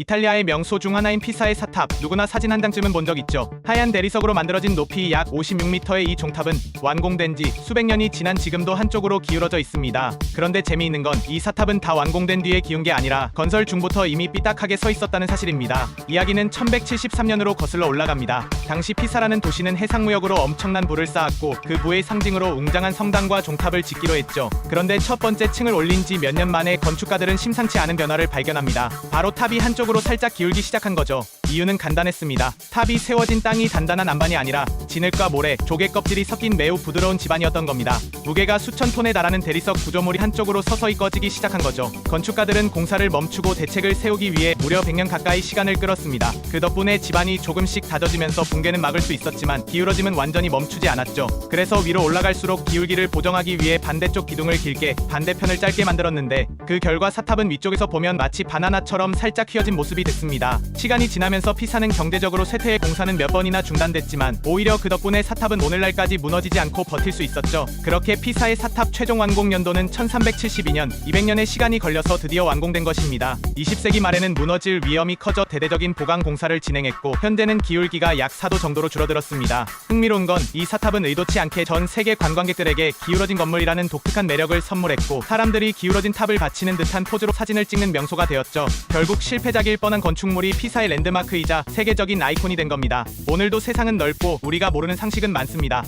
이탈리아의 명소 중 하나인 피사의 사탑, 누구나 사진 한 장쯤은 본 적 있죠. 하얀 대리석으로 만들어진 높이 약 56m의 이 종탑은 완공된 지 수백 년이 지난 지금도 한쪽으로 기울어져 있습니다. 그런데 재미있는 건 이 사탑은 다 완공된 뒤에 기운 게 아니라 건설 중부터 이미 삐딱하게 서 있었다는 사실입니다. 이야기는 1173년으로 거슬러 올라갑니다. 당시 피사라는 도시는 해상무역으로 엄청난 부를 쌓았고 그 부의 상징으로 웅장한 성당과 종탑을 짓기로 했죠. 그런데 첫 번째 층을 올린 지 몇 년 만에 건축가들은 심상치 않은 변화를 발견합니다. 바로 탑이 한쪽으로 살짝 기울기 시작한 거죠. 이유는 간단했습니다. 탑이 세워진 땅이 단단한 안반이 아니라 진흙과 모래, 조개 껍질이 섞인 매우 부드러운 지반이었던 겁니다. 무게가 수천 톤에 달하는 대리석 구조물이 한쪽으로 서서히 꺼지기 시작한 거죠. 건축가들은 공사를 멈추고 대책을 세우기 위해 무려 100년 가까이 시간을 끌었습니다. 그 덕분에 지반이 조금씩 다져지면서 붕괴는 막을 수 있었지만 기울어짐은 완전히 멈추지 않았죠. 그래서 위로 올라갈수록 기울기를 보정하기 위해 반대쪽 기둥을 길게, 반대편을 짧게 만들었는데 그 결과 사탑은 위쪽에서 보면 마치 바나나처럼 살짝 휘어진 모습이 됐습니다. 시간이 지나면서 피사는 경제적으로 쇠퇴해 공사는 몇 번이나 중단됐지만 오히려 그 덕분에 사탑은 오늘날까지 무너지지 않고 버틸 수 있었죠. 그렇게 피사의 사탑 최종 완공 연도는 1372년, 200년의 시간이 걸려서 드디어 완공된 것입니다. 20세기 말에는 무너질 위험이 커져 대대적인 보강 공사를 진행했고 현재는 기울기가 약 4도 정도로 줄어들었습니다. 흥미로운 건 이 사탑은 의도치 않게 전 세계 관광객들에게 기울어진 건물이라는 독특한 매력을 선물했고 사람들이 기울어진 탑을 바치는 듯한 포즈로 사진을 찍는 명소가 되었죠. 결국 실패작일 뻔한 건축물이 피사의 랜드마크이자 세계적인 아이콘이 된 겁니다. 오늘도 세상은 넓고 우리가 모르는 상식은 많습니다.